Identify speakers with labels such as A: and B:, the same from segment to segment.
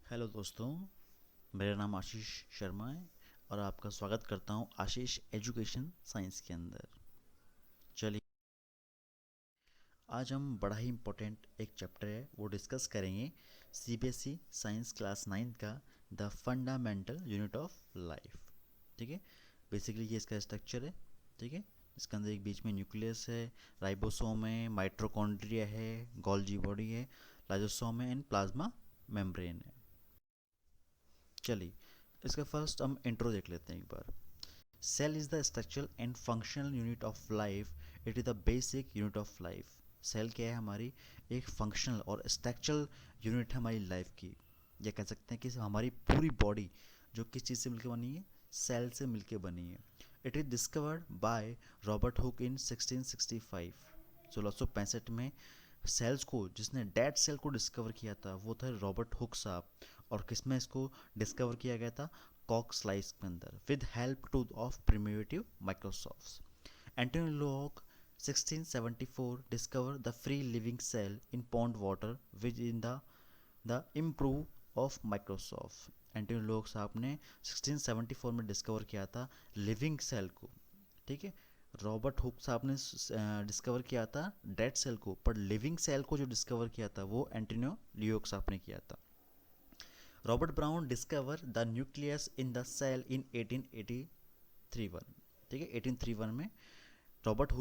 A: Hello दोस्तों, मेरा नाम आशीष शर्मा है और आपका स्वागत करता हूँ आशीष एजुकेशन साइंस के अंदर। चलिए, आज हम बड़ा ही इम्पोर्टेंट एक चैप्टर है वो डिस्कस करेंगे। सीबीएसई साइंस क्लास 9 का the fundamental unit of life. ठीक है, बेसिकली ये इसका स्ट्रक्चर है। ठीक है, इसके अंदर एक बीच में न्यूक्लियस है, राइबोसोम है, माइटोकॉन्ड्रिया है, गोल्जी बॉडी है, लाइसोसोम है एंड प्लाज्मा मेम्ब्रेन है। चलिए, इसका फर्स्ट हम इंट्रो देख लेते हैं एक बार। Cell is the structural and functional unit of life. It is the basic unit of life. Cell क्या है? हमारी एक फंक्शनल और स्ट्रक्चरल यूनिट है हमारी लाइफ की। या कह सकते हैं कि हमारी पूरी बॉडी जो किस चीज़ से मिलकर बनी है? सेल से मिलकर बनी है। It is discovered by Robert Hooke in 1665, 1665 में। सेल्स को जिसने डेड सेल को डिस्कवर किया था वो था रॉबर्ट हुक साहब। और किस में इसको डिस्कवर किया गया था? कॉक स्लाइस के अंदर with help to of primitive microscope. Antonie lock 1674 discover the free living cell in pond water which in the improve of microscope. Antonie lock साहब ने 1674 में डिस्कवर किया था लिविंग सेल को। ठीक है, रॉबर्ट हुक साहब ने डिस्कवर किया था डेड सेल को, पर लिविंग सेल को जो डिस्कवर किया था वो एंटोनियो लियोक साहब ने किया था। Robert Brown discover the nucleus in the cell in 1831। ठीक है, 1831 में रॉबर्ट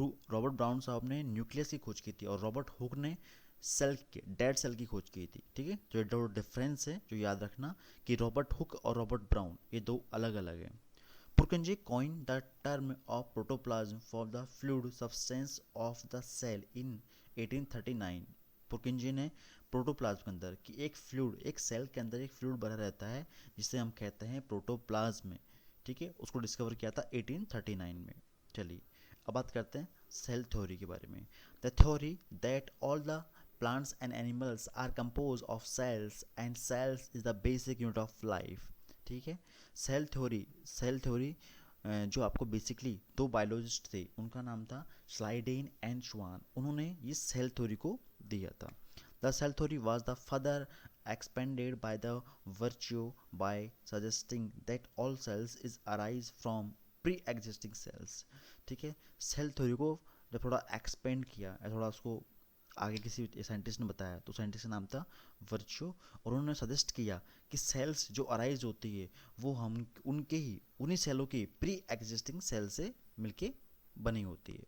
A: ब्राउन साहब ने न्यूक्लियस की खोज की थी और रॉबर्ट हुक ने सेल के डेड सेल की खोज की थी। ठीक है, जो दो डिफरेंस है जो याद रखना कि रॉबर्ट हुक और रॉबर्ट ब्राउन ये दो अलग अलग हैं। Purkinje coined the term of protoplasm for the fluid substance of the cell in 1839। पुरकिंजे ने प्रोटोप्लाज्म के अंदर कि एक फ्लूइड, एक सेल के अंदर एक फ्लूइड भरा रहता है जिसे हम कहते हैं प्रोटोप्लाज्म। ठीक है, उसको डिस्कवर किया था 1839 में। चलिए, अब बात करते हैं सेल थ्योरी के बारे में। The theory that all the plants and animals are composed of cells and cells is the basic unit of life। ठीक है, सेल थ्योरी जो आपको बेसिकली दो बायोलॉजिस्ट थे उनका नाम था स्लाइडेन एंड श्वान, उन्होंने ये सेल थ्योरी को दिया था। The cell theory was the further expanded by the virtue by suggesting that all cells is arise from pre-existing cells। ठीक है, सेल थ्योरी को जब थोड़ा एक्सपेंड किया, थोड़ा उसको आगे किसी साइंटिस्ट ने बताया तो साइंटिस्ट का नाम था वर्च्यू। और उन्होंने सजेस्ट किया कि सेल्स जो अराइज होती है वो हम उनके ही उन्हीं सेलों की प्री एग्जिस्टिंग सेल से मिलके बनी होती है।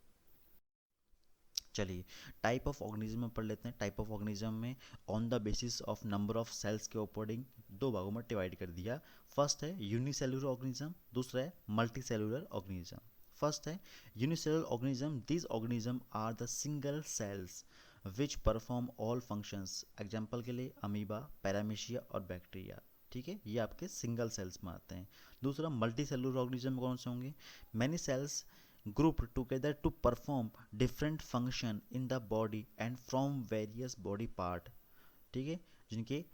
A: चलिए, टाइप ऑफ ऑर्गेनिज्म में पढ़ लेते हैं। टाइप ऑफ ऑर्गेनिज्म में on the basis of number of cells के अकॉर्डिंग दो भागों में डिवाइड कर दिया। फर्स्ट है यूनिसेलुलर ऑर्गेनिज्म, दूसरा है मल्टी सेलुलर ऑर्गेनिज्म। फर्स्ट है unicellular organism. These organism are the single cells which perform all functions. Example के लिए अमीबा, पैरामीशिया और बैक्टीरिया। ठीक है, ये आपके सिंगल सेल्स में आते हैं। दूसरा मल्टी सेलुलर ऑर्गेनिज्म कौन से होंगे? Many cells grouped together to perform different function in the body and from various body part। ठीक है, जिनके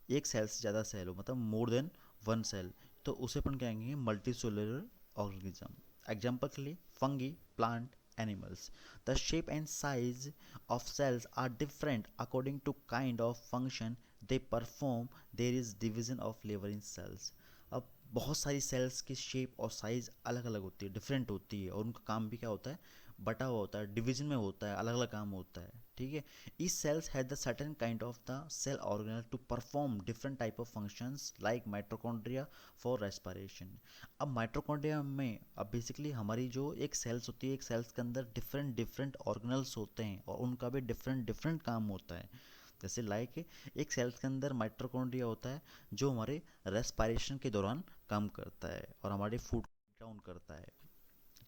A: एक सेल से ज़्यादा सेल हो, मतलब मोर देन वन सेल, तो उसे अपन कहेंगे मल्टी सेलुलर ऑर्गेनिज्म। एग्जाम्पल के लिए fungi, plant, animals. The shape and size of cells are different according to kind of function they perform. There is division of labour in cells. अब बहुत सारी sales की shape और size अलग अलग होती है, डिफरेंट होती है, और उनका काम भी क्या होता है? बटा हुआ होता है, डिवीजन में होता है, अलग अलग काम होता है। ठीक है, each cells had the certain kind of the cell organelle to perform different type of functions like mitochondria for respiration। अब माइटोकॉन्ड्रिया में अब बेसिकली हमारी जो एक सेल्स होती है, एक सेल्स के अंदर डिफरेंट डिफरेंट ऑर्गेनल्स होते हैं और उनका भी डिफरेंट डिफरेंट काम होता है। जैसे लाइक एक सेल्स के अंदर माइटोकॉन्ड्रिया होता है जो हमारे रेस्पायरेशन के दौरान काम करता है और हमारे फूड डाउन करता है।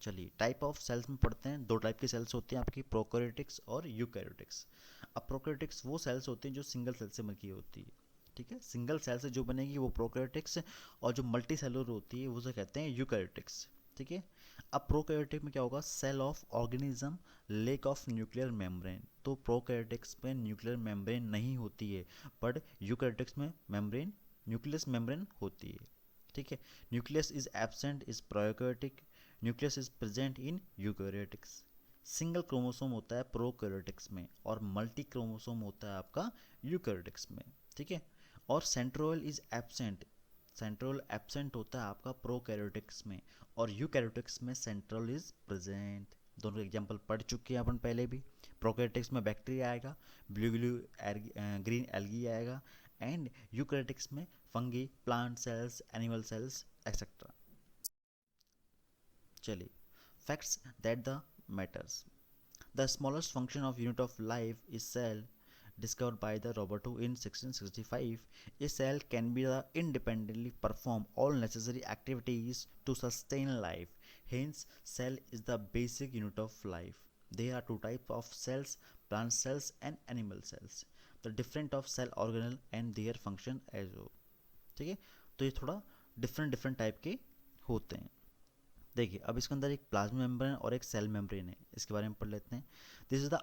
A: चलिए, टाइप ऑफ सेल्स में पढ़ते हैं। दो टाइप की सेल्स होती हैं आपकी, प्रोकैरियोटिक्स और यूकैरियोटिक्स। अब प्रोकैरियोटिक्स वो सेल्स होती हैं जो सिंगल सेल से मिलकी होती है। ठीक है, सिंगल सेल से जो बनेगी वो प्रोकैरियोटिक्स, और जो मल्टी सेलुलर होती है वो उसे कहते हैं यूकैरियोटिक्स। ठीक है, अब प्रोकैरियोटिक में क्या होगा? Cell of organism, lack of nuclear membrane. तो प्रोकैरियोटिक्स में न्यूक्लियर मेम्ब्रेन नहीं होती है, बट यूकैरियोटिक्स में मेम्ब्रेन, न्यूक्लियस मेम्ब्रेन होती है। ठीक है, nucleus is absent is prokaryotic, nucleus is present in eukaryotics. Single chromosome होता है प्रोकैरियोटिक्स में और मल्टी क्रोमोसोम होता है आपका यूकैरियोटिक्स में। ठीक है, और सेंट्रोल इज एब्सेंट, सेंट्रोल एब्सेंट होता है आपका प्रोकैरियोटिक्स में, और यूकैरियोटिक्स में सेंट्रोल इज प्रेजेंट। दोनों एग्जांपल पढ़ चुके हैं अपन पहले भी। प्रोकैरियोटिक्स में बैक्टीरिया आएगा, ब्लू ब्लू ग्रीन एल्गी आएगा, एंड यूकैरियोटिक्स में fungi, plant cells, animal cells etcetera. चलिए, facts that the matters. The smallest function of unit of life is cell, discovered by the Roberto in 1665. A cell can be independently perform all necessary activities to sustain life. Hence, cell is the basic unit of life. There are two types of cells: plant cells and animal cells. The different of cell organelle and their function as well. ठीक है, तो ये थोड़ा different type के होते हैं। देखिए, अब इसके अंदर एक प्लाज्मा मेम्ब्रेन और एक सेल मेम्ब्रेन है, इसके बारे में पढ़ लेते हैं। This is the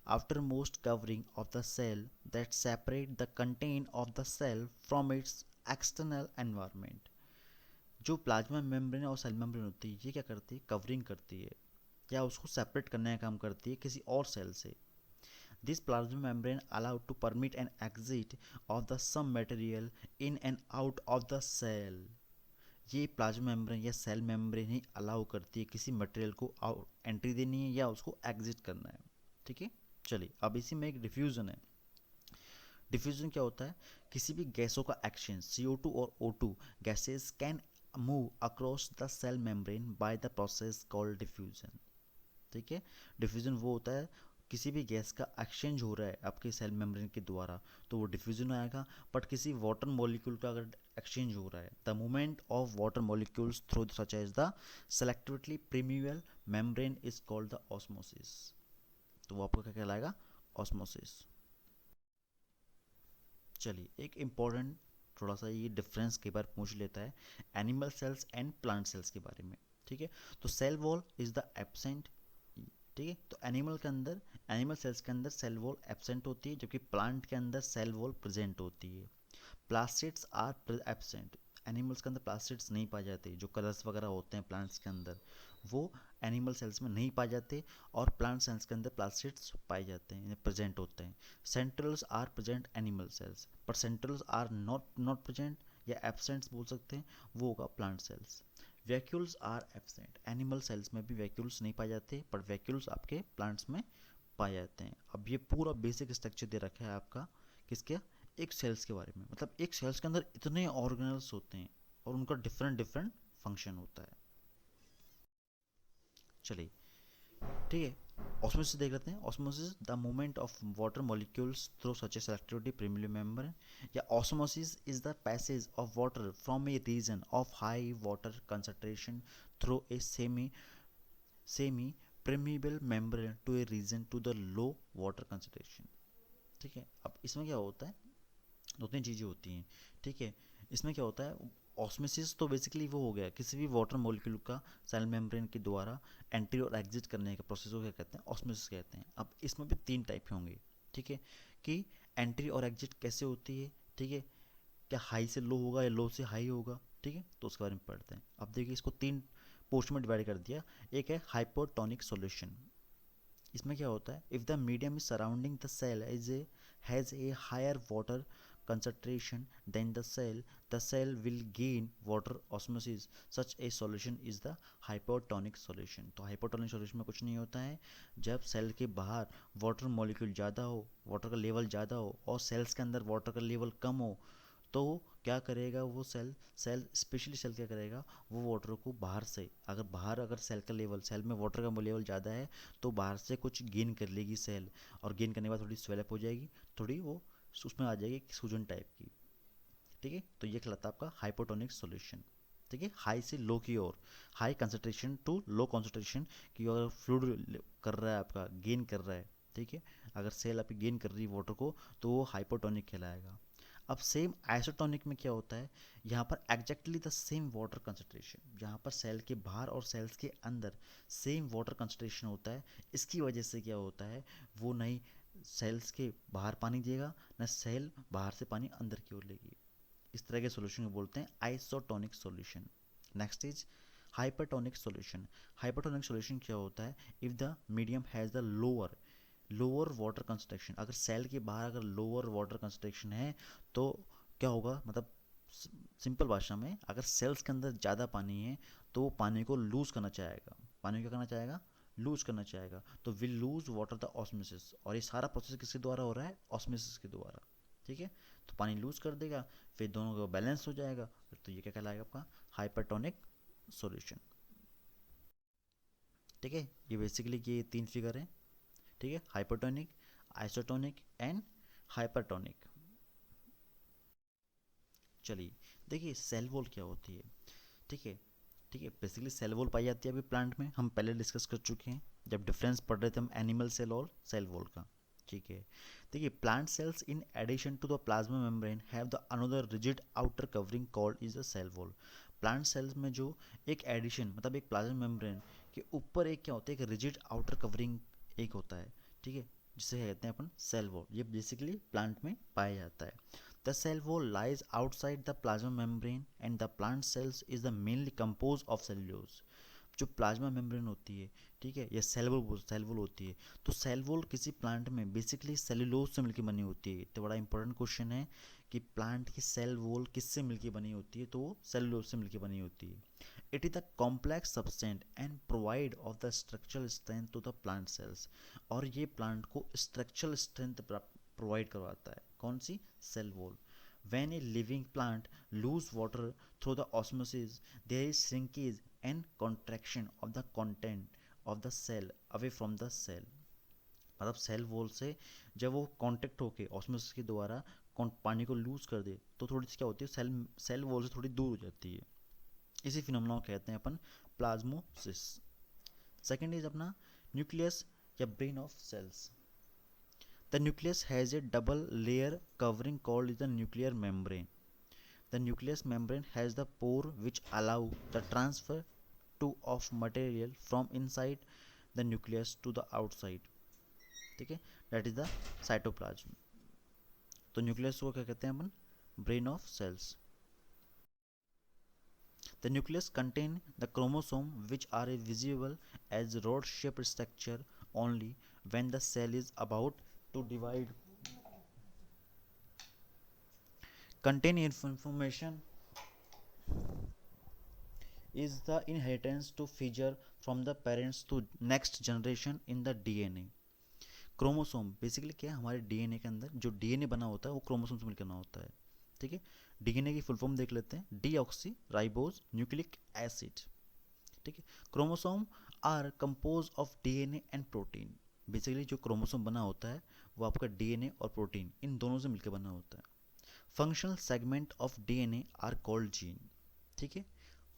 A: after most covering of the cell that separate the content of the cell from its external environment. जो प्लाज्मा मेम्ब्रेन और सेल मेम्ब्रेन होती है, ये क्या करती है? कवरिंग करती है या उसको सेपरेट करने का काम करती है किसी और सेल से। This plasma membrane allowed to permit an exit of the some material in and out of the cell. ये प्लाज्मा मेम्ब्रेन या सेल मेम्ब्रेन ही अलाउ करती है किसी मटेरियल को एंट्री देनी है या उसको एग्जिट करना है। ठीक है, चलिए, अब इसी में एक डिफ्यूजन है। डिफ्यूजन क्या होता है? किसी भी गैसों का एक्सचेंज, CO2 और O2 gases can move across the cell membrane by the process called diffusion. ठीक है, डिफ्यूजन वो होता है किसी भी गैस का एक्सचेंज हो रहा है आपके सेल मेम्ब्रेन के द्वारा, तो वो डिफ्यूजन आएगा। बट किसी वाटर मॉलिक्यूल का अगर एक्सचेंज हो रहा है, the movement of water molecules through such as the selectively permeable membrane is called the osmosis. तो वो आपको क्या कहलाएगा? ऑस्मोसिस। चलिए, एक इम्पॉर्टेंट थोड़ा सा ये डिफरेंस के बारे पूछ लेता है animal cells and plant cells के बारे में। ठीक है, तो cell wall is the absent. ठीक है, तो एनिमल सेल्स के अंदर सेल वॉल एब्सेंट होती है, जबकि प्लांट के अंदर सेल वॉल प्रेजेंट होती है। Plastids are absent. एनिमल्स के अंदर प्लास्टिड्स नहीं पाए जाते, जो कलर्स वगैरह होते हैं प्लांट्स के अंदर, वो एनिमल सेल्स में नहीं पाए जाते, और प्लांट सेल्स के अंदर प्लास्टिड्स पाए जाते हैं, प्रेजेंट होते हैं। Centrioles are present animal cells, पर सेंट्रल्स आर नॉट प्रेजेंट या एब्सेंट्स बोल सकते हैं, वो होगा plant cells. Vacuoles are absent. Animal cells में भी वैक्यूल्स नहीं पाए जाते, पर वैक्यूल्स आपके प्लांट्स में पाए जाते हैं। अब ये पूरा बेसिक स्ट्रक्चर दे रखा है आपका किसके? एक सेल्स के बारे में। मतलब एक सेल्स के अंदर इतने ऑर्गेनल्स होते हैं और उनका डिफरेंट फंक्शन होता है। चलिए, ठीक है, ऑस्मोसिस देख लेते हैं। Osmosis the movement of water molecules through such a selectivity premium membrane, या osmosis is the passage of water from a region of high water concentration through a semi permeable membrane to a region to the low water concentration। ठीक है, अब इसमें क्या होता है? दो तीन चीज़ें होती हैं। ठीक है, इसमें क्या होता है? ऑस्मोसिस तो बेसिकली वो हो गया किसी भी वाटर मॉलिक्यूल का सेल मेम्ब्रेन के द्वारा एंट्री और एग्जिट करने का प्रोसेस को क्या कहते हैं? ऑस्मोसिस कहते हैं। अब इसमें भी तीन टाइप के होंगे। ठीक है, कि एंट्री और एग्जिट कैसे होती है। ठीक है, क्या हाई से लो होगा या लो से हाई होगा। ठीक है, तो उसके बारे में पढ़ते हैं। अब देखिए, इसको तीन पोर्शन में डिवाइड कर दिया। एक है हाइपोटोनिक सॉल्यूशन। इसमें क्या होता है? If the medium is surrounding the cell has a higher water concentration than the cell will gain water osmosis. Such a solution is the hypertonic solution। तो hypertonic solution में कुछ नहीं होता है, जब सेल के बाहर वाटर मॉलिक्यूल ज़्यादा हो, वाटर का लेवल ज़्यादा हो, और सेल्स के अंदर वाटर का लेवल कम हो, तो क्या करेगा वो सेल स्पेशली सेल क्या करेगा? वो वाटर को बाहर से, अगर सेल का लेवल, सेल में वाटर का लेवल ज़्यादा है, तो बाहर से कुछ गेन कर लेगी सेल, और गेन करने के बाद थोड़ी स्वेलअप हो जाएगी, थोड़ी वो उसमें आ जाएगी सूजन टाइप की। ठीक है, तो ये कहलाता है आपका हाइपोटोनिक सॉल्यूशन। ठीक है, हाई से लो की ओर, high concentration to low concentration की ओर फ्लूइड कर रहा है, आपका गेन कर रहा है। ठीक है, अगर सेल आपकी गेन कर रही है वाटर को, तो वो हाइपोटोनिक कहलाएगा। अब सेम आइसोटोनिक में क्या होता है? यहाँ पर exactly the same water concentration, जहाँ पर सेल के बाहर और सेल्स के अंदर सेम वाटर कंसंट्रेशन होता है। इसकी वजह से क्या होता है? वो नहीं सेल्स के बाहर पानी देगा, ना सेल बाहर से पानी अंदर की ओर लेगी। इस तरह के सॉल्यूशन को बोलते हैं isotonic solution. Next is hypertonic solution. Hypertonic solution क्या होता है? If the medium has the lower lower water concentration, अगर सेल के बाहर अगर लोअर वाटर कंसंट्रेशन है तो क्या होगा, मतलब सिंपल भाषा में अगर सेल्स के अंदर ज़्यादा पानी है तो वो पानी को लूज़ करना चाहेगा, पानी को क्या करना चाहेगा, लूज़ करना चाहेगा, तो will lose water the osmosis, और ये सारा प्रोसेस किसके द्वारा हो रहा है, ऑस्मोसिस के द्वारा, ठीक है। तो पानी लूज़ कर देगा, फिर दोनों का बैलेंस हो जाएगा, तो ये क्या कहलाएगा आपका हाइपरटोनिक सॉल्यूशन, ठीक है। ये बेसिकली ये 3 फिगर हैं, ठीक है, हाइपरटोनिक, आइसोटोनिक एंड हाइपरटोनिक। चलिए देखिए सेल वॉल क्या होती है, ठीक है, ठीक है। बेसिकली सेल वॉल पाई जाती है अभी प्लांट में, हम पहले डिस्कस कर चुके हैं जब डिफरेंस पढ़ रहे थे हम एनिमल सेल और सेल वॉल का, ठीक है। देखिए plant cells in addition to the plasma membrane have the another rigid outer covering called is the cell wall. Plant cells में जो एक एडिशन मतलब एक प्लाज्मा मेम्ब्रेन के ऊपर एक क्या होता है, एक रिजिड आउटर कवरिंग एक होता है, ठीक है, जिसे कहते हैं अपन सेल वॉल, ये बेसिकली प्लांट में पाया जाता है। The cell wall lies outside the plasma membrane and the plant cells is the mainly composed of cellulose। जो प्लाज्मा मेम्ब्रेन होती है, ठीक है, या सेल वॉल होती है, तो सेल वॉल किसी प्लांट में बेसिकली सेलुलोज से मिलकर बनी होती है। तो बड़ा इंपॉर्टेंट क्वेश्चन है कि प्लांट की सेल वॉल किससे मिलकर बनी होती है, तो वो सेलुलोज से मिलकर बनी होती है। It is the complex substance and provide of the structural strength to the plant cells, और ये प्लांट को स्ट्रक्चरल स्ट्रेंथ प्रोवाइड करवाता है, कौन सी, cell wall. When a living plant lose water through the osmosis, there is shrinkage and contraction of the content of the cell away from the cell। मतलब cell wall से जब वो contact होके osmosis के द्वारा पानी को लूज कर दे तो थोड़ी सी क्या होती है, सेल वॉल से थोड़ी दूर हो जाती है। इसी फिनोमेना को कहते हैं अपन प्लाज्मोसिस। सेकेंड इज अपना न्यूक्लियस या brain of cells. The nucleus has a double layer covering called the nuclear membrane। The nucleus membrane has the pore which allow the transfer of material from inside the nucleus to the outside, ठीक है, that is the cytoplasm। तो nucleus को क्या कहते हैं अपन, brain of cells. The nucleus contain the chromosome which are visible as rod shaped structure only when the cell is about to divide। Contain information is the inheritance to feature from the parents to next generation in the DNA। Chromosome basically क्या है, हमारे DNA के अंदर जो DNA बना होता है वो क्रोमोसोम से मिलकर बना होता है, ठीक है। डीएनए की फुल फॉर्म देख लेते हैं, डीऑक्सी राइबोज न्यूक्लिक एसिड, ठीक है। Chromosome are compose of DNA and protein. Basically जो क्रोमोसोम बना होता है वो आपका डीएनए और प्रोटीन इन दोनों से मिलकर बना होता है। Functional segment of DNA are called gene, ठीक है।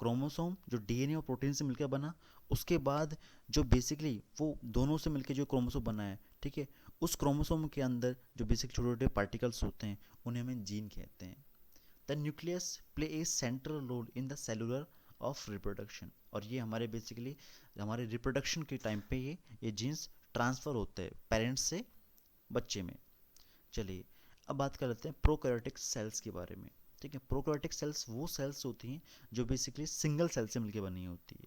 A: क्रोमोसोम जो डीएनए और प्रोटीन से मिलकर बना, उसके बाद जो बेसिकली वो दोनों से मिलकर जो क्रोमोसोम बना है, ठीक है, उस क्रोमोसोम के अंदर जो बेसिक छोटे छोटे पार्टिकल्स होते हैं उन्हें हमें जीन कहते हैं। The nucleus play a central role in the cellular of reproduction, और ये हमारे बेसिकली हमारे रिप्रोडक्शन के टाइम पे ये जीन्स ट्रांसफ़र होते हैं पेरेंट्स से बच्चे में। चलिए अब बात कर लेते हैं प्रोकैरियोटिक सेल्स के बारे में, ठीक है। प्रोकैरियोटिक सेल्स वो सेल्स होती हैं जो बेसिकली सिंगल सेल से मिलकर बनी होती है।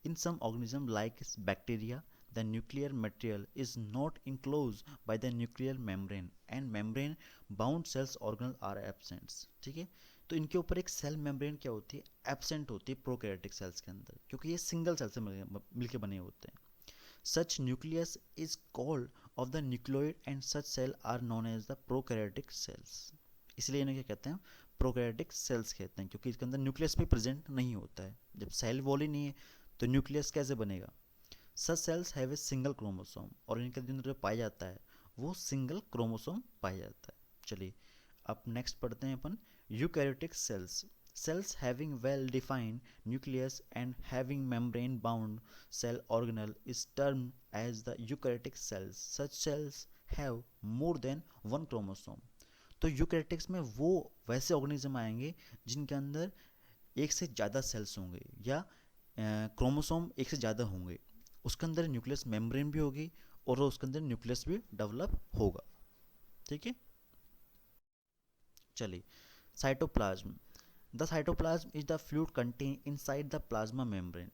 A: In some organism like bacteria the nuclear material is not enclose by the nuclear membrane and membrane bound cells organelle are absents, ठीक है। तो इनके ऊपर एक सेल मेम्ब्रेन क्या होती है, एब्सेंट होती है प्रोकैरियोटिक सेल्स के अंदर, क्योंकि ये सिंगल सेल से मिलकर बने होते हैं। Such nucleus is called of the nucleoid and such cell are known as the prokaryotic cells। इसलिए इन्हें क्या कहते हैं, प्रोकैरियोटिक सेल्स कहते हैं, क्योंकि इसके अंदर न्यूक्लियस भी प्रेजेंट नहीं होता है। जब सेल वॉल ही नहीं है तो न्यूक्लियस कैसे बनेगा। Such cells have a single chromosome, और इनके अंदर जो पाया जाता है वो सिंगल क्रोमोसोम पाया जाता है। चलिए अब नेक्स्ट पढ़ते हैं अपन eukaryotic cells. Cells having well defined nucleus and having membrane bound cell organelle is termed as the eukaryotic cells। Such cells have more than one chromosome। तो यूकैरियोटिक्स में वो वैसे ऑर्गेनिज्म आएंगे जिनके अंदर एक से ज़्यादा सेल्स होंगे या क्रोमोसोम एक से ज़्यादा होंगे, उसके अंदर न्यूक्लियस मेम्ब्रेन भी होगी और उसके अंदर न्यूक्लियस भी डेवलप होगा, ठीक है। चलिए cytoplasm. The cytoplasm is the fluid contained inside the plasma membrane।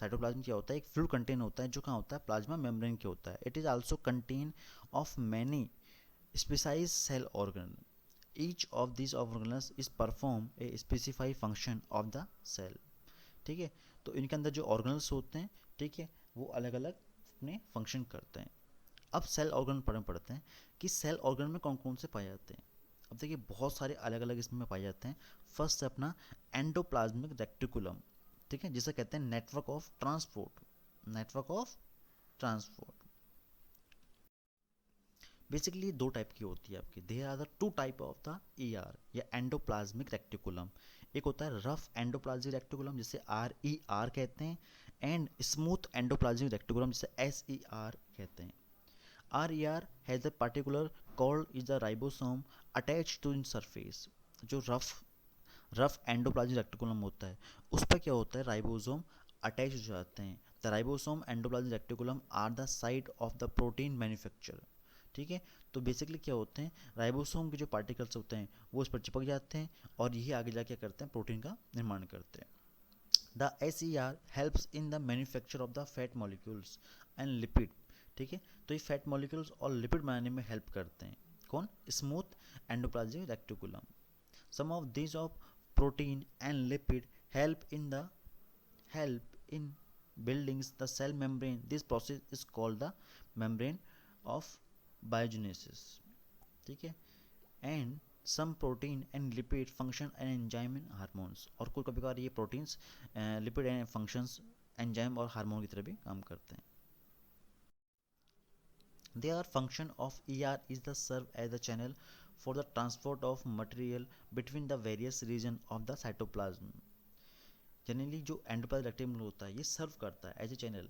A: Cytoplasm क्या होता है, एक फ्लूइड कंटेन होता है जो कहाँ होता है, प्लाज्मा मेम्ब्रेन के होता है. It is also contain of many species cell organ. Each of this organelles is perform a specify function of the cell. ठीक है, तो इनके अंदर जो ऑर्गेनल्स होते हैं, ठीक है, वो अलग अलग अपने फंक्शन करते हैं. अब सेल ऑर्गन पढ़ते हैं कि सेल ऑर्गन में कौन कौन से पाए जाते हैं. अब देखिए बहुत सारे अलग अलग इसमें पाए जाते हैं. फर्स्ट है अपना एंडोप्लाज्मिक रेक्टिकुलम. ठीक है, जिसे कहते हैं network of transport. Network of transport basically दो टाइप की होती है आपकी. There are the two type of the ER या एंडोप्लाज्मिक रेक्टिकुलम. एक होता है रफ एंडोप्लाज्मिक रेक्टिकुलम जिसे आर ई आर कहते हैं, एंड स्मूथ एंडोप्लाज्मिक रेक्टिकुलम जिसे एस ई आर कहते हैं. RER has a particular called is the ribosome attached to its surface. जो रफ एंडोप्लाज्मिक रेक्टिकुलम होता है उस पर क्या होता है, राइबोसोम अटैच हो जाते हैं. The ribosome endoplasmic reticulum are the site of the protein manufacture. ठीक है, तो बेसिकली क्या होते हैं, राइबोसोम के जो पार्टिकल्स होते हैं वो उस पर चिपक जाते हैं और यही आगे जाके करते हैं, प्रोटीन का निर्माण करते हैं. The SER helps in the manufacture of the fat molecules and lipid. ठीक है, तो ये फैट मॉलिक्यूल्स और लिपिड बनाने में हेल्प करते हैं. कौन, smooth endoplasmic reticulum. Some of this of protein and lipid help in building the cell membrane. This process is called the membrane of biogenesis. ठीक है, and some protein and lipid function and enzyme and hormones. और कोई कभी कभार ये proteins lipid and functions enzyme और hormone की तरह भी काम करते हैं. Their function of ER is the serve as a channel for the transport of material between the various region of the cytoplasm. Generally जो एंडोप्लाज्मिक रेक्टिकुलम होता है ये सर्व करता है as a channel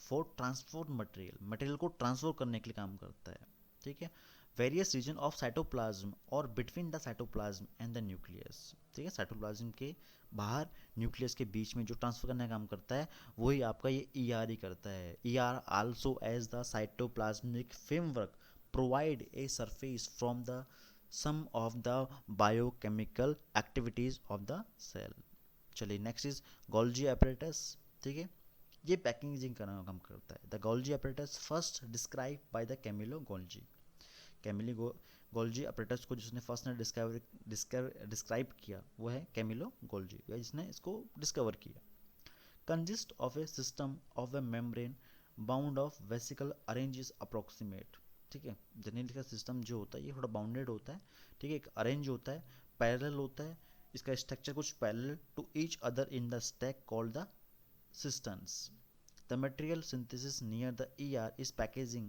A: for transport material को transfer करने के लिए काम करता है. ठीक है, वेरियस रीजन ऑफ साइटोप्लाज्म और between the cytoplasm and the nucleus. ठीक है, साइटोप्लाज्म के बाहर न्यूक्लियस के बीच में जो ट्रांसफर करने का काम करता है वही आपका ये ER ही करता है. ER also as the cytoplasmic framework provide a surface from the some of the biochemical activities of the cell. चलिए नेक्स्ट इज गोल्जी apparatus. ठीक है, ये पैकेजिंग का काम करता है. The Golgi apparatus first describe by the Camillo Golgi. Camillo Golgi apparatus को जिसने फर्स्ट ने डिस्क्राइब किया वो है कैमिलो गोल्जी, या जिसने इसको डिस्कवर किया. Consist of A system of A membrane bound of vesicle arrange is approximate. ठीक है, जनरली का सिस्टम जो होता है ये थोड़ा बाउंडेड होता है. ठीक है, एक अरेंज होता है, पैरेलल होता है, इसका स्ट्रक्चर कुछ parallel to each other in the stack called the systems. The material synthesis near the ER is packaging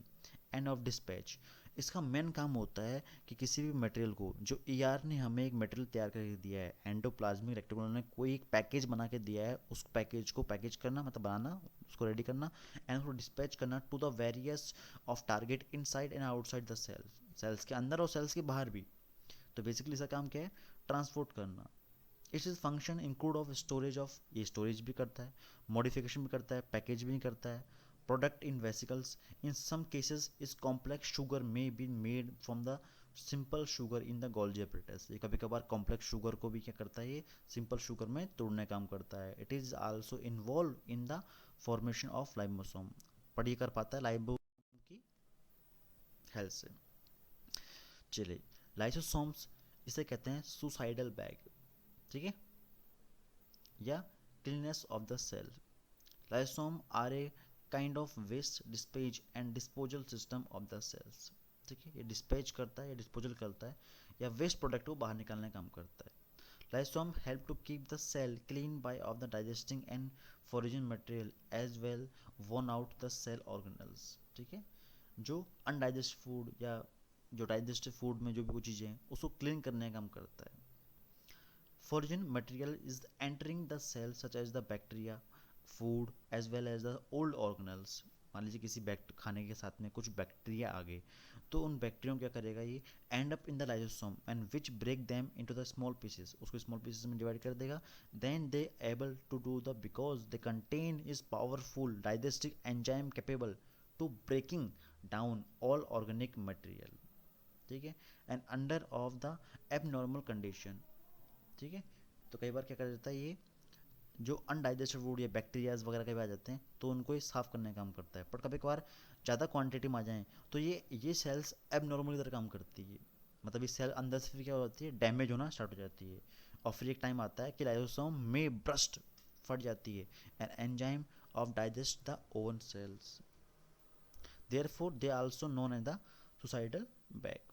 A: and of dispatch. इसका मेन काम होता है कि किसी भी मटेरियल को जो ER ने हमें एक मटेरियल तैयार करके दिया है, एंडोप्लाज्मिक रेक्टिकुलम ने कोई एक पैकेज बना के दिया है, उस पैकेज को पैकेज करना मतलब बनाना, उसको रेडी करना एंड उसको डिस्पैच करना to the various of target inside and outside the cell. Cells के अंदर और सेल्स के बाहर भी. तो बेसिकली इसका काम क्या है, ट्रांसपोर्ट करना. It's is function include of storage of, ये स्टोरेज भी करता है, मॉडिफिकेशन भी करता है, पैकेज भी करता है, product in vesicles. In some cases is complex sugar may be made from the simple sugar in the Golgi apparatus. ये कभी कभार कॉम्प्लेक्स शुगर को भी क्या करता है, ये सिंपल शुगर में तोड़ने काम करता है. It is also involve in the formation of ribosome. पढ़ी कर पाता है लाइबोसोम की हेल्थ से. चलिए, लाइसोसोम्स इसे कहते हैं सुसाइडल बैग. ठीक है, या cleanness of the cell. Lysosome are a kind of waste dispose and disposal system of the cells. ठीक है, ये डिस्पेज करता है या डिस्पोजल करता है या वेस्ट प्रोडक्ट को बाहर निकालने का काम करता है. Lysosome help to keep the cell clean by of the digesting and foraging material as well worn out the cell organelles. ठीक है, जो अनडाइजेस्ट फूड या जो डाइजेस्टिव फूड में जो भी कुछ चीज़ें हैं उसको क्लीन करने का काम करता है. Foreign material is entering the cell such as the bacteria, food as well as the old organelles. मान लीजिए किसी खाने के साथ में कुछ बैक्टीरिया आ गए तो उन बैक्टीरिया क्या करेगा, ये and up in the lysosome and which break them into the small pieces. उसको स्मॉल पीसेस में डिवाइड कर देगा. Then they able to do the because they contain is powerful digestive enzyme capable to breaking down all organic material. ठीक है, and under of the abnormal condition. ठीक है, तो कई बार क्या कर देता है, ये जो अनडाइजेस्टेड फूड या बैक्टीरियाज वगैरह के भी आ जाते हैं तो उनको ये साफ़ करने का काम करता है। पर कभी कभार ज़्यादा क्वांटिटी में आ जाएँ तो ये सेल्स एबनॉर्मली तरह काम करती है। मतलब ये सेल अंदर से फिर क्या होती है, डैमेज होना स्टार्ट हो जाती है। और फिर एक टाइम आता है कि लाइसोसोम में ब्रस्ट फट जाती है and enzyme of digest the own cells, therefore they also known as the suicidal bag.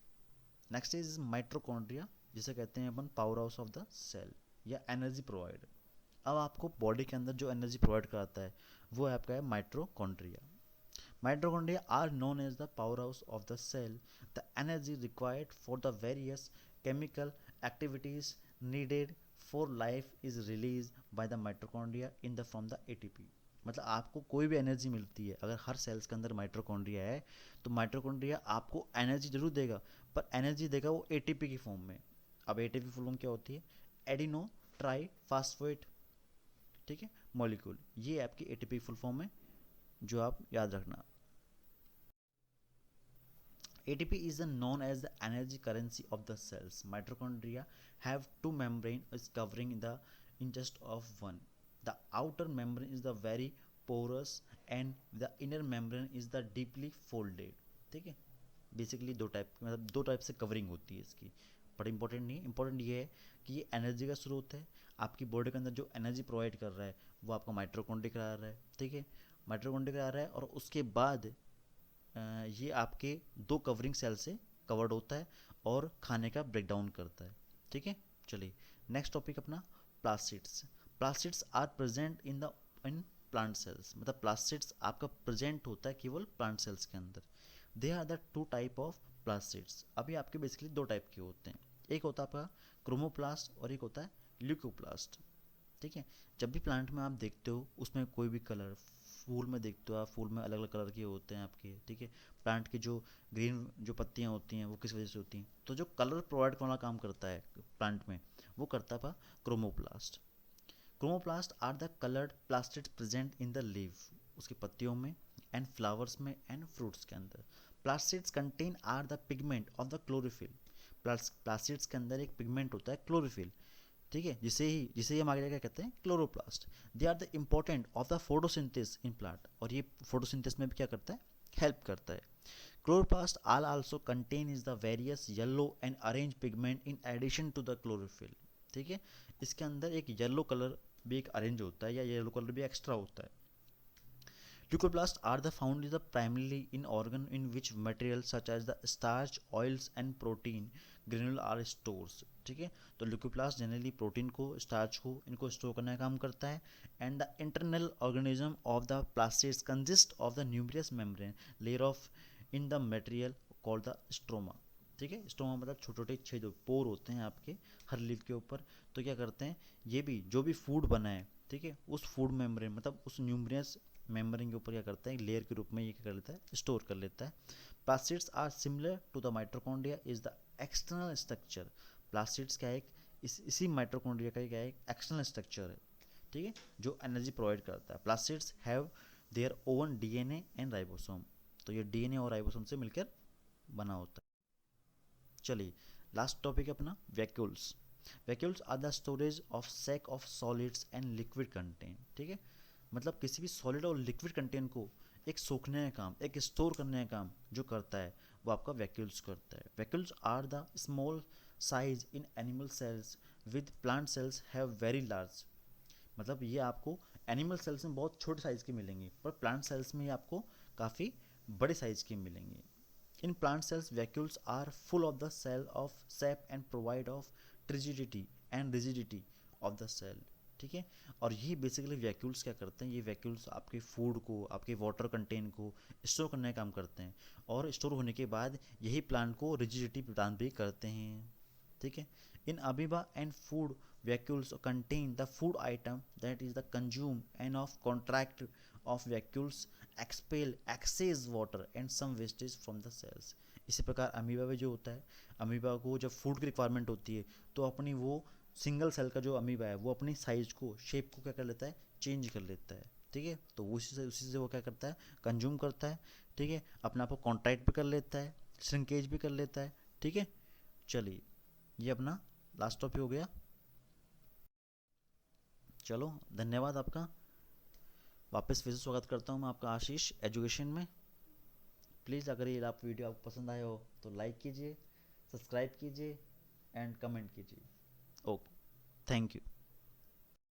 A: Next is mitochondria, जिसे कहते हैं अपन powerhouse of the cell या एनर्जी प्रोवाइडर। अब आपको बॉडी के अंदर जो एनर्जी प्रोवाइड कराता है वो है आपका है mitochondria. Mitochondria are known as the powerhouse of the cell. The energy required for the various chemical activities needed for life is released by the mitochondria in the from the ATP. मतलब आपको कोई भी energy मिलती है, अगर हर sales के अंदर mitochondria है तो माइट्रोकॉन्ड्रिया आपको एनर्जी जरूर देगा, पर एनर्जी देगा वो एटीपी की फॉर्म में। अब एटीपी फुल फॉर्म क्या होती है, एडिनो ट्राई फास्फेट, ठीक है, मॉलिक्यूल। ये आपकी एटीपी फुल फॉर्म है जो आप याद रखना। ATP is known as the energy currency of the cells. Mitochondria have two membranes covering the ingest of one. The outer membrane is the very porous and the inner membrane is the deeply folded. ठीक है, basically दो type, मतलब दो type से covering होती है इसकी। But important नहीं, इंपॉर्टेंट ये है कि ये एनर्जी का स्रोत है। आपकी बॉडी के अंदर जो एनर्जी प्रोवाइड कर रहा है वो आपका माइट्रोकॉन्ड्रिया करा रहा है, ठीक है, माइट्रोकॉन्ड्रिया करा रहा है। और उसके बाद ये आपके दो कवरिंग सेल से कवर्ड होता है और खाने का ब्रेकडाउन करता है, ठीक है। चलिए नेक्स्ट टॉपिक अपना plastids. Plastids are present in plant cells, मतलब प्लास्टिड्स आपका प्रेजेंट होता है केवल प्लांट सेल्स के अंदर। They are the two type of plastids. अभी आपके बेसिकली दो टाइप के होते हैं, एक होता है आपका क्रोमोप्लास्ट और एक होता है ल्यूकोप्लास्ट, ठीक है। जब भी प्लांट में आप देखते हो उसमें कोई भी कलर, फूल में देखते हो आप, फूल में अलग अलग कलर के होते हैं आपके, ठीक है। प्लांट की जो ग्रीन जो पत्तियां होती हैं वो किस वजह से होती हैं, तो जो कलर प्रोवाइड करने का काम करता है प्लांट में वो करता है chromoplast. Chromoplast are the coloured plastid present in the leave, उसकी पत्तियों में, एंड फ्लावर्स में, एंड फ्रूट्स के अंदर। Plastids contain are the pigment of the chlorophyll. Plastids के अंदर एक पिगमेंट होता है क्लोरोफिल, ठीक है, जिसे हम आगे क्या कहते हैं, chloroplast. They are the important of the photosynthesis in plant, और ये फोटोसिंथेसिस में भी क्या करता है, हेल्प करता है। Chloroplast all also contain is the various yellow and orange pigment in addition to the chlorophyll, ठीक है। इसके अंदर एक येलो कलर भी एक अरेंज होता है या येलो कलर भी एक्स्ट्रा होता है। Leucoplasts are the found is the primarily in organ in which materials such as the starch, oils and protein granule are stores, ठीक है। तो ल्यूकोप्लास्ट जनरली प्रोटीन को, स्टार्च को, इनको स्टोर करने का काम करता है। And the internal organism of the plastids consist of the numerous membrane layer of in the material called the stroma, ठीक है। स्ट्रोमा मतलब छोटे छोटे छेद, पोर होते हैं आपके हर लीफ के ऊपर। तो क्या करते हैं, ये भी जो भी फूड बना है, ठीक है, उस फूड मेम्ब्रेन मतलब उस न्यूमरस मेम्ब्रेन के ऊपर क्या करता है, लेयर के रूप में ये क्या कर लेता है, स्टोर कर लेता है। Plastids are similar to the mitochondria is the external structure. Plastids क्या है, इसी माइटोकॉन्ड्रिया का क्या है, एक्सटर्नल स्ट्रक्चर है, ठीक है, जो एनर्जी प्रोवाइड करता है। Plastids have their own DNA and ribosome, तो ये डीएनए और राइबोसोम से मिलकर बना होता है। चलिए लास्ट टॉपिक है अपना vacuoles. Vacuoles are the storage of sac of solids and liquid content, ठीक है। मतलब किसी भी सॉलिड और लिक्विड कंटेंट को एक सोखने का काम, एक स्टोर करने का काम जो करता है वो आपका वैक्यूल्स करता है। Vacuoles are the small size in animal cells with plant cells have very large, मतलब ये आपको एनिमल सेल्स में बहुत छोटे साइज़ के मिलेंगे, पर प्लांट सेल्स में ये आपको काफ़ी बड़े साइज़ के मिलेंगे। In plant cells vacuoles are full of the cell of sap and provide of turgidity and rigidity of the cell, ठीक है। और ये बेसिकली वैक्यूल्स क्या करते हैं, ये वैक्यूल्स आपके फूड को, आपके वाटर कंटेंट को स्टोर करने का काम करते हैं, और स्टोर होने के बाद यही प्लांट को रिजिडिटी प्रदान भी करते हैं, ठीक है। In amoeba and food vacuoles contain the food item that is the consume and of contract of vacuoles expel excess water and some wastage from the cells। इसी प्रकार अमीबा में जो होता है, अमीबा को जब फूड की रिक्वायरमेंट होती है तो अपनी वो सिंगल सेल का जो अमीबा है वो अपनी साइज को, शेप को क्या कर लेता है, चेंज कर लेता है, ठीक है। तो उसी से वो क्या करता है, कंज्यूम करता है, ठीक है, अपने आप को कॉन्ट्रैक्ट भी कर लेता है, श्रिंकेज भी कर लेता है, ठीक है। चलिए ये अपना लास्ट टॉपिक हो गया। चलो धन्यवाद आपका। वापस फिर से स्वागत करता हूँ मैं आपका आशीष एजुकेशन में। प्लीज़ अगर ये आप वीडियो आपको पसंद आए हो तो लाइक कीजिए, सब्सक्राइब कीजिए एंड कमेंट कीजिए। Okay, thank you.